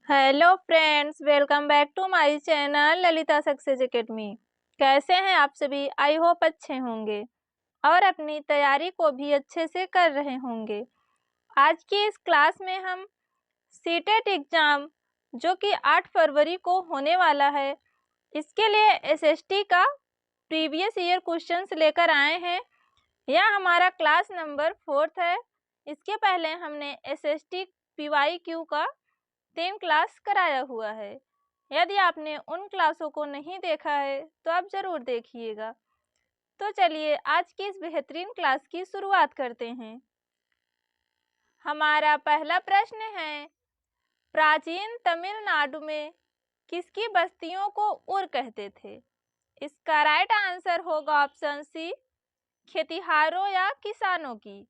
Hello friends, welcome back to my channel Lalita success academy. कैसे हैं आप सभी? आई होप अच्छे होंगे और अपनी तैयारी को भी अच्छे से कर रहे होंगे। आज की इस क्लास में हम सीटेट एग्ज़ाम जो कि 8 फरवरी को होने वाला है, इसके लिए एसएसटी का प्रीवियस ईयर क्वेश्चंस लेकर आए हैं। यह हमारा क्लास नंबर 4 है। इसके पहले हमने एसएसटी पीवाईक्यू का 3 क्लास कराया हुआ है। यदि आपने उन क्लासों को नहीं देखा है तो आप ज़रूर देखिएगा। तो चलिए आज की इस बेहतरीन क्लास की शुरुआत करते हैं। हमारा पहला प्रश्न है, प्राचीन तमिलनाडु में किसकी बस्तियों को उर कहते थे? इसका राइट आंसर होगा ऑप्शन सी, खेतिहारों या किसानों की।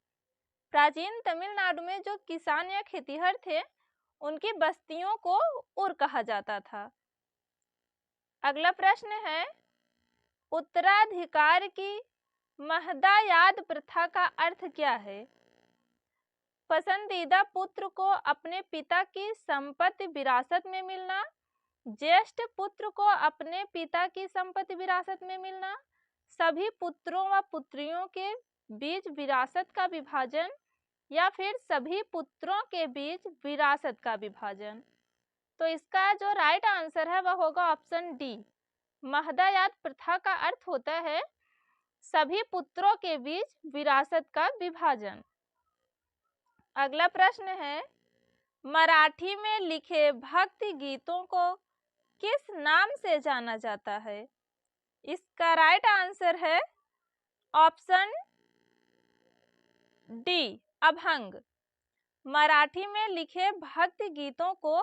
प्राचीन तमिलनाडु में जो किसान या खेतिहर थे उनकी बस्तियों को उर कहा जाता था। अगला प्रश्न है, उत्तराधिकार की महदायाद प्रथा का अर्थ क्या है? पसंदीदा पुत्र को अपने पिता की संपत्ति विरासत में मिलना, ज्येष्ठ पुत्र को अपने पिता की संपत्ति विरासत में मिलना, सभी पुत्रों व पुत्रियों के बीच विरासत का विभाजन या फिर सभी पुत्रों के बीच विरासत का विभाजन। तो इसका जो राइट आंसर है वह होगा ऑप्शन डी। महदायाद प्रथा का अर्थ होता है सभी पुत्रों के बीच विरासत का विभाजन। अगला प्रश्न है, मराठी में लिखे भक्ति गीतों को किस नाम से जाना जाता है? इसका राइट आंसर है ऑप्शन डी, अभंग। मराठी में लिखे भक्ति गीतों को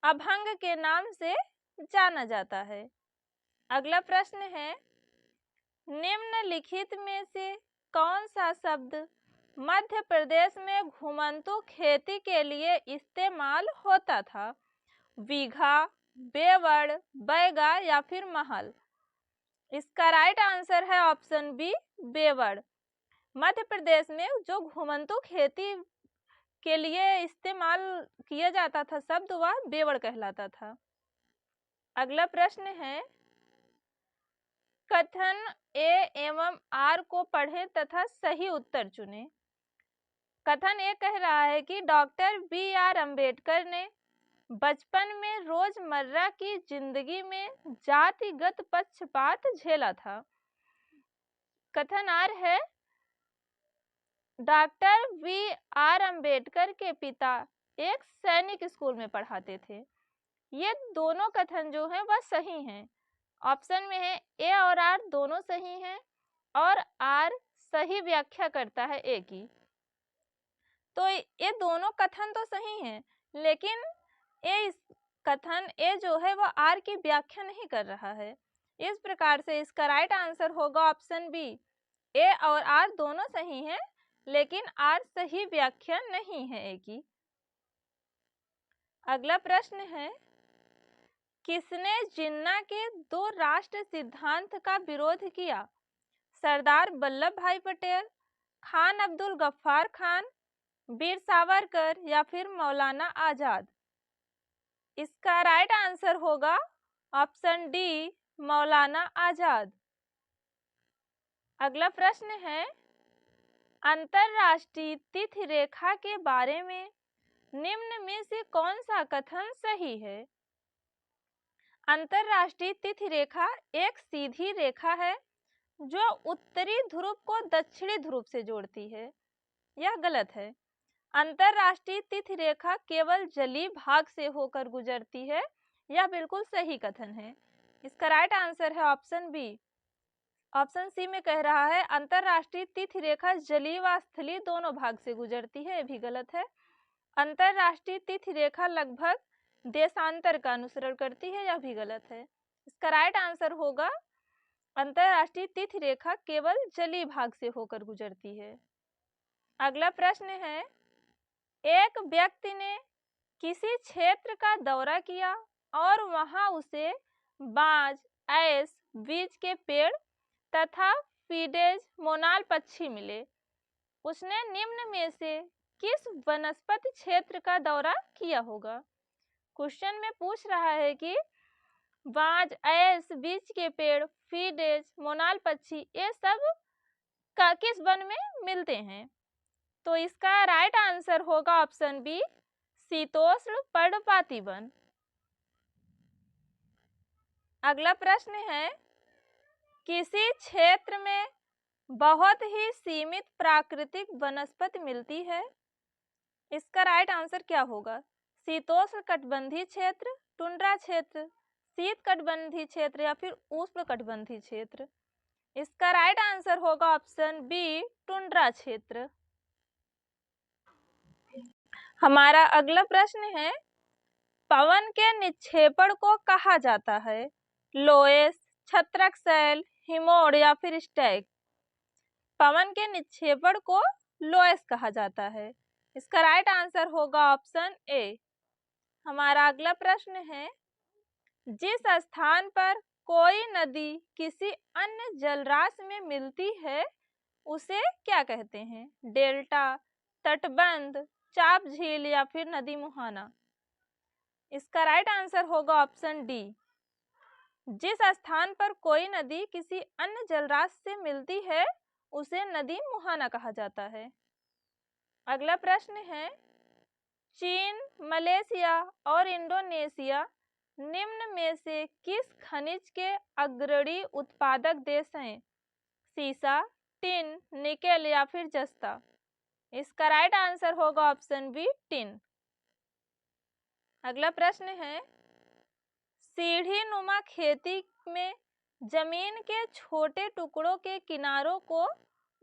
अभंग के नाम से जाना जाता है। अगला प्रश्न है, निम्नलिखित में से कौन सा शब्द मध्य प्रदेश में घुमंतू खेती के लिए इस्तेमाल होता था? बीघा, बेवड़, बैगा या फिर महल? इसका राइट आंसर है ऑप्शन बी, बेवड़। मध्य प्रदेश में जो घुमंतू खेती के लिए इस्तेमाल किया जाता था शब्द वह बेवड़ कहलाता था। अगला प्रश्न है, कथन ए एवं आर को पढ़ें तथा सही उत्तर चुनें। कथन ए कह रहा है कि डॉक्टर बी.आर. अम्बेडकर ने बचपन में रोजमर्रा की जिंदगी में जातिगत पक्षपात झेला था। कथन आर है, डॉक्टर बी.आर. अम्बेडकर के पिता एक सैनिक स्कूल में पढ़ाते थे। ये दोनों कथन जो है वह सही हैं। ऑप्शन में है ए और आर दोनों सही हैं और आर सही व्याख्या करता है ए की। तो ये दोनों कथन तो सही हैं, लेकिन कथन ए जो है वह आर की व्याख्या नहीं कर रहा है। इस प्रकार से इसका राइट आंसर होगा ऑप्शन बी। ए और आर दोनों सही हैं, लेकिन आर सही व्याख्या नहीं है ए की। अगला प्रश्न है, किसने जिन्ना के दो राष्ट्र सिद्धांत का विरोध किया? सरदार वल्लभ भाई पटेल, खान अब्दुल गफ्फार खान, वीर सावरकर या फिर मौलाना आजाद? इसका राइट आंसर होगा ऑप्शन डी, मौलाना आजाद। अगला प्रश्न है, अंतरराष्ट्रीय तिथि रेखा के बारे में निम्न में से कौन सा कथन सही है? अंतरराष्ट्रीय तिथि रेखा एक सीधी रेखा है जो उत्तरी ध्रुव को दक्षिणी ध्रुव से जोड़ती है। यह गलत है। अंतरराष्ट्रीय तिथि रेखा केवल जलीय भाग से होकर गुजरती है। यह बिल्कुल सही कथन है। इसका राइट आंसर है ऑप्शन बी। ऑप्शन सी में कह रहा है अंतरराष्ट्रीय तिथि रेखा जलीय व स्थलीय दोनों भाग से गुजरती है। यह भी गलत है। अंतरराष्ट्रीय तिथि रेखा लगभग देशांतर का अनुसरण करती है। यह भी गलत है। इसका राइट आंसर होगा अंतरराष्ट्रीय तिथि रेखा केवल जलीय भाग से होकर गुजरती है। अगला प्रश्न है, एक व्यक्ति ने किसी क्षेत्र का दौरा किया और वहां उसे बाज, ऐस, बीज के पेड़ तथा फीडेज, मोनाल पक्षी मिले। उसने निम्न में से किस वनस्पति क्षेत्र का दौरा किया होगा? क्वेश्चन में पूछ रहा है कि बाज, ऐस, बीच के पेड़, फीडेज, मोनाल पक्षी, ये सब किस वन में मिलते हैं? तो इसका राइट आंसर होगा ऑप्शन बी, शीतोष्ण पर्णपाती वन। अगला प्रश्न है, किसी क्षेत्र में बहुत ही सीमित प्राकृतिक वनस्पति मिलती है? इसका राइट आंसर क्या होगा? शीतोष्ण कटिबंधीय क्षेत्र, टुंड्रा क्षेत्र, शीत कटिबंधीय क्षेत्र या फिर उष्ण कटिबंधीय क्षेत्र? इसका राइट आंसर होगा ऑप्शन बी, टुंड्रा क्षेत्र। हमारा अगला प्रश्न है, पवन के निक्षेपण को कहा जाता है? लोएस, छत्रक शैल, हिमोड़ या फिर स्टैग? पवन के निक्षेपण को लोएस कहा जाता है। इसका राइट आंसर होगा ऑप्शन ए। हमारा अगला प्रश्न है, जिस स्थान पर कोई नदी किसी अन्य जलराशि में मिलती है उसे क्या कहते हैं? डेल्टा, तटबंध, चाप झील या फिर नदी मुहाना? इसका राइट आंसर होगा ऑप्शन डी। जिस स्थान पर कोई नदी किसी अन्य जलराशि से मिलती है उसे नदी मुहाना कहा जाता है। अगला प्रश्न है, चीन, मलेशिया और इंडोनेशिया निम्न में से किस खनिज के अग्रणी उत्पादक देश हैं? सीसा, टिन, निकेल या फिर जस्ता? इसका राइट आंसर होगा ऑप्शन बी, टिन। अगला प्रश्न है, सीढ़ी नुमा खेती में जमीन के छोटे टुकड़ों के किनारों को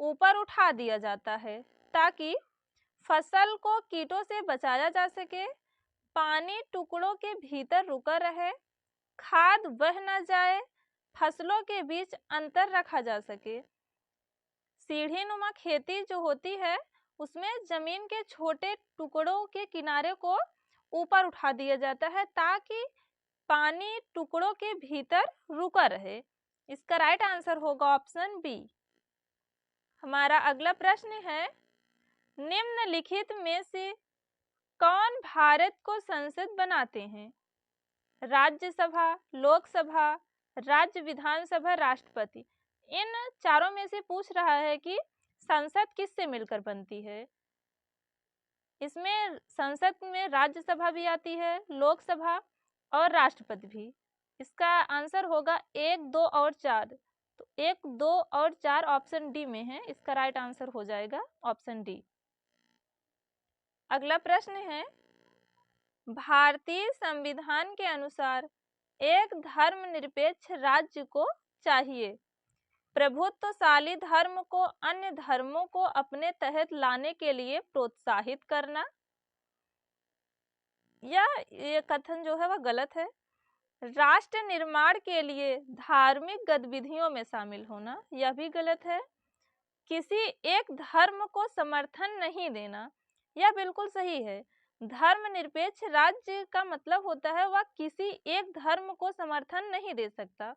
ऊपर उठा दिया जाता है ताकि फसल को कीटों से बचाया जा सके, पानी टुकड़ों के भीतर रुका रहे, खाद बह न जाए, फसलों के बीच अंतर रखा जा सके। सीढ़ी नुमा खेती जो होती है उसमें जमीन के छोटे टुकड़ों के किनारे को ऊपर उठा दिया जाता है ताकि पानी टुकड़ों के भीतर रुका रहे। इसका राइट आंसर होगा ऑप्शन बी। हमारा अगला प्रश्न है, निम्नलिखित में से कौन भारत को संसद बनाते हैं? राज्यसभा, लोकसभा, राज्य विधानसभा, राष्ट्रपति? इन चारों में से पूछ रहा है कि संसद किससे मिलकर बनती है। इसमें संसद में राज्यसभा भी आती है, लोकसभा और राष्ट्रपति भी। इसका आंसर होगा 1, 2 और 4। तो 1, 2 और 4 ऑप्शन डी में है। इसका राइट आंसर हो जाएगा ऑप्शन डी। अगला प्रश्न है, भारतीय संविधान के अनुसार एक धर्मनिरपेक्ष राज्य को चाहिए प्रभुत्वशाली धर्म को अन्य धर्मों को अपने तहत लाने के लिए प्रोत्साहित करना, या ये कथन जो है वह गलत है। राष्ट्र निर्माण के लिए धार्मिक गतिविधियों में शामिल होना, यह भी गलत है। किसी एक धर्म को समर्थन नहीं देना, यह बिल्कुल सही है। धर्मनिरपेक्ष राज्य का मतलब होता है वह किसी एक धर्म को समर्थन नहीं दे सकता।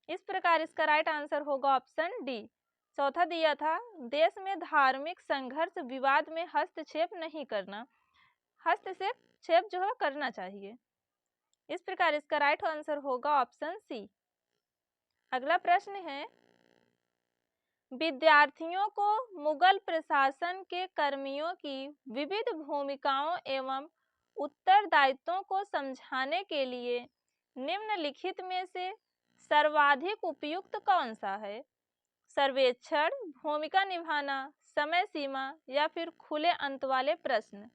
इस प्रकार इसका राइट आंसर होगा ऑप्शन डी। चौथा दिया था, देश में धार्मिक संघर्ष विवाद में हस्तक्षेप नहीं करना। हस्तक्षेप जो है करना चाहिए। इस प्रकार इसका राइट आंसर होगा ऑप्शन सी। अगला प्रश्न है, विद्यार्थियों को मुगल प्रशासन के कर्मियों की विविध भूमिकाओं एवं उत्तरदायित्वों को समझाने के लिए निम्नलिखित में से सर्वाधिक उपयुक्त कौन सा है? सर्वेक्षण, भूमिका निभाना, समय सीमा या फिर खुले अंत वाले प्रश्न?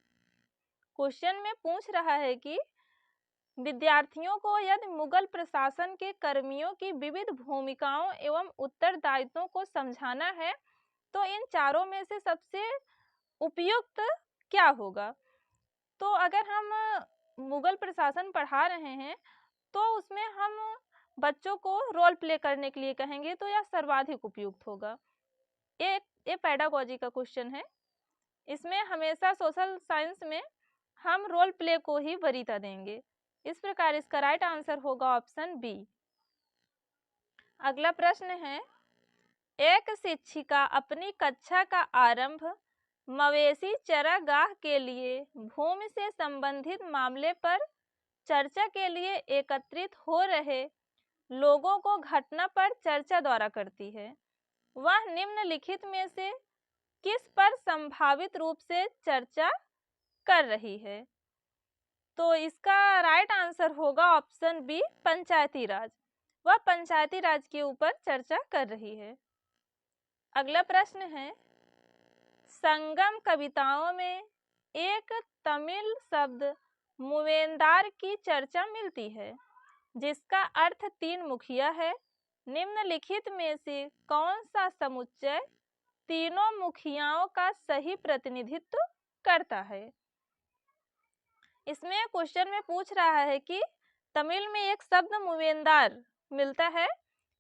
क्वेश्चन में पूछ रहा है कि विद्यार्थियों को यदि मुगल प्रशासन के कर्मियों की विविध भूमिकाओं एवं उत्तरदायित्वों को समझाना है तो इन चारों में से सबसे उपयुक्त क्या होगा? तो अगर हम मुगल प्रशासन पढ़ा रहे हैं तो उसमें हम बच्चों को रोल प्ले करने के लिए कहेंगे तो यह सर्वाधिक उपयुक्त होगा। ये पेडागोजी का क्वेश्चन है। इसमें हमेशा सोशल साइंस में हम रोल प्ले को ही वरीयता देंगे। इस प्रकार इसका राइट आंसर होगा ऑप्शन बी। अगला प्रश्न है, एक शिक्षिका अपनी कक्षा का आरंभ मवेशी चरागाह के लिए भूमि से संबंधित मामले पर चर्चा के लिए एकत्रित हो रहे लोगों को घटना पर चर्चा द्वारा करती है। वह निम्नलिखित में से किस पर संभावित रूप से चर्चा कर रही है? तो इसका राइट आंसर होगा ऑप्शन बी, पंचायती राज। वह पंचायती राज के ऊपर चर्चा कर रही है। अगला प्रश्न है, संगम कविताओं में एक तमिल शब्द मूवेंदार की चर्चा मिलती है जिसका अर्थ तीन मुखिया है। निम्नलिखित में से कौन सा समुच्चय तीनों मुखियाओं का सही प्रतिनिधित्व करता है? इसमें क्वेश्चन में पूछ रहा है कि तमिल में एक शब्द मूवेंदार मिलता है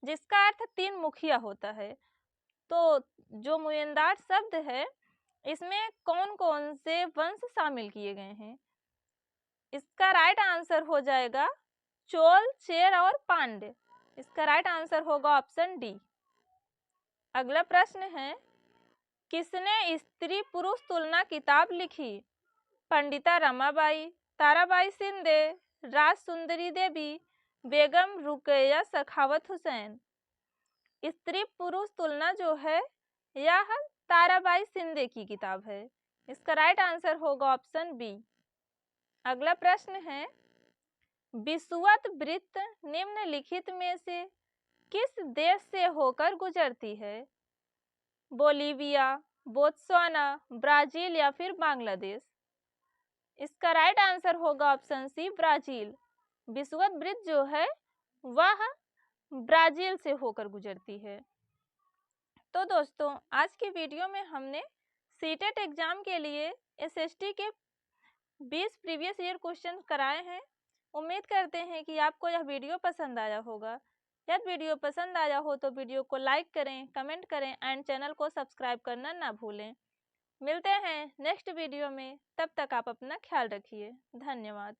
जिसका अर्थ तीन मुखिया होता है। तो जो मूवेंदार शब्द है इसमें कौन कौन से वंश शामिल किए गए हैं? इसका राइट आंसर हो जाएगा चोल, चेर और पांड्य। इसका राइट आंसर होगा ऑप्शन डी। अगला प्रश्न है, किसने स्त्री पुरुष तुलना किताब लिखी? पंडिता रमाबाई, ताराबाई शिंदे, राज सुंदरी देवी, बेगम रुकैया सखावत हुसैन। स्त्री पुरुष तुलना जो है यह ताराबाई शिंदे की किताब है। इसका राइट आंसर होगा ऑप्शन बी। अगला प्रश्न है, विषुवत निम्नलिखित में से किस देश से होकर गुजरती है? बोलीविया, बोत्सवाना, ब्राजील या फिर बांग्लादेश। इसका राइट आंसर होगा ऑप्शन सी, ब्राजील। विषुवत जो है वह ब्राजील से होकर गुजरती है। तो दोस्तों, आज की वीडियो में हमने सीटेट एग्जाम के लिए एसएसटी के 20 प्रीवियस ईयर क्वेश्चन कराए हैं। उम्मीद करते हैं कि आपको यह वीडियो पसंद आया होगा। यदि वीडियो पसंद आया हो तो वीडियो को लाइक करें, कमेंट करें एंड चैनल को सब्सक्राइब करना ना भूलें। मिलते हैं नेक्स्ट वीडियो में, तब तक आप अपना ख्याल रखिए। धन्यवाद।